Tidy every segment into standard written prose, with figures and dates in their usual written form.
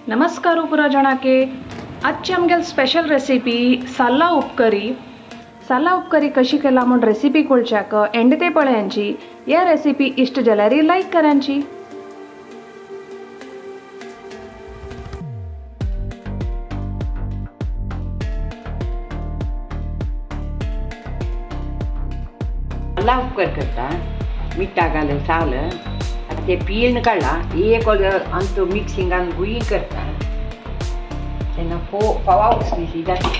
नमस्कार पुरा जणाके आजची आमगेल स्पेशल रेसिपी साला उपकरी कशी केला म्हण रेसिपी कळच्याक एंड ते पळयांची या रेसिपी इष्ट जाल्यार लाईक करांची। साला उपकर करता मीठ घालून साल ते पिळून काढला एक अंत मिक्सिंगान गुळी करता तेन्ना फोवा उसलीशी जाता।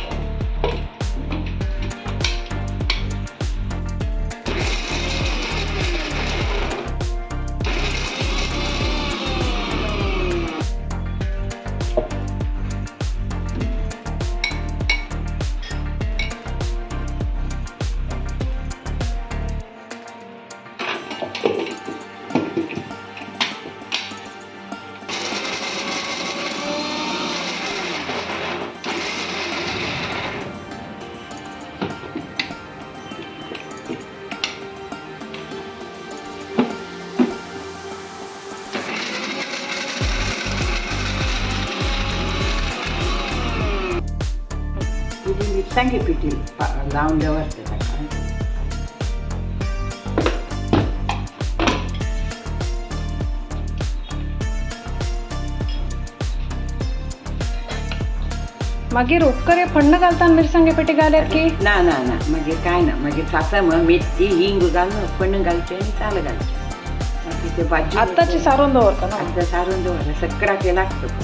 मिरसांगे पिठी लावून दवरते ताका मागीर उपकरे फण्ण घालताना मिरसांगे पिठी घाल्यार की ना ना ना मागीर काय ना मागीर सासम मेथी हिंग घालून फण्ण घालचे आनी साल घालचे मागीर ते भाजी आतांची सारून दवरता ना आतां सारून दवरता सक्राके लागता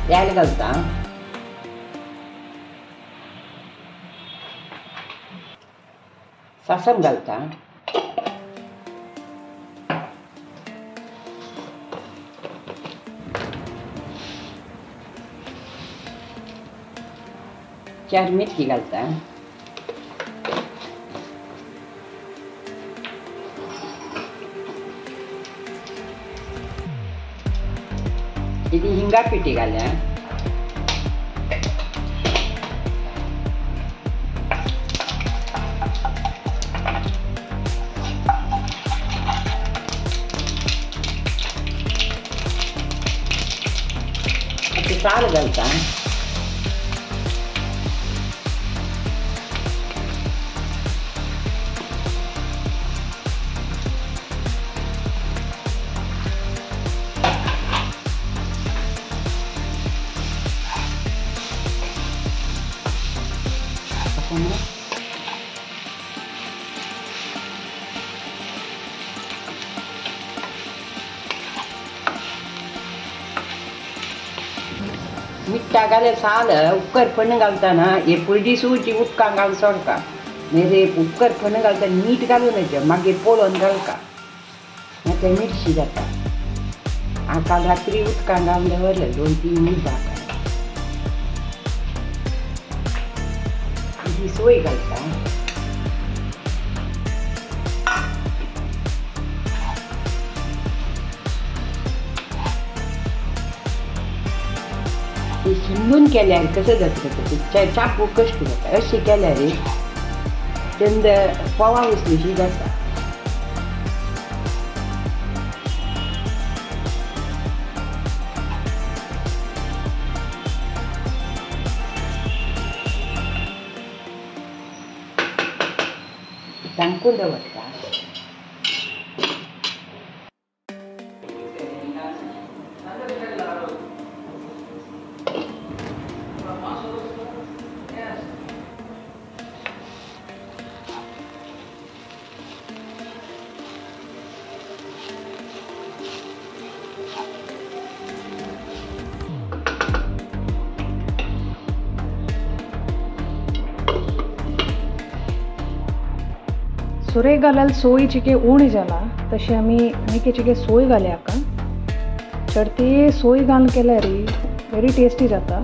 तेल घालता सासम घालता चार मिरची घालता इथे हिंगा पिठी घाल्या साल घालता मीठ घाले साल उपकर फण्ण घालतना हे पयली सुची उदकांत घालून सोडका मागीर उपकर फण्ण घालतना मीठ घालून मागीर पळोवन घालका मागीर ते मिरची जाता। हांव काल रात्री उदकांत घालून दवरलें 2-3 मीठ घालता ही सोय घालता शिंदून केल्यार कसं जाता चापू कश्ट जाता अशी केल्यार तेन्ना फोवा उसलीशी जाता। तांकून दवरता सुरे घालाल सोय चिके उणी जाला तशी आम्ही आनीक चिके सोय घाल्याका तर ती सोय घालून केल्यार व्हेरी टेस्टी जाता।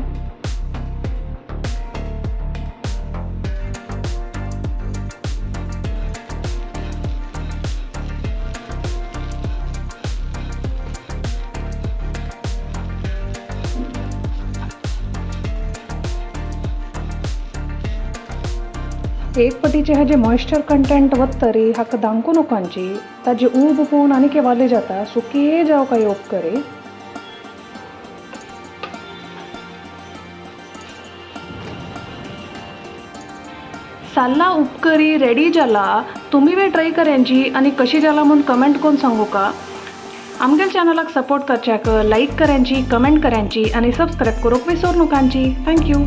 एक पटीचे हाजे मॉइश्चर कंटेंट वत्तरी हाका दांकू नोकांची ताजी ऊब पोवन आनी केवाले जाता सुके जाव काय उपकरी साल्ला उपकरी रेडी जाला तुम्ही वे ट्राय करेंची आणि कशी जाला म्हणून कमेंट करून सांगू का आमगेल चॅनलाक सपोर्ट करच्याक लाईक करेंची कमेंट करेंची आणि सबस्क्राईब करूक विसरू नकांची थँक्यू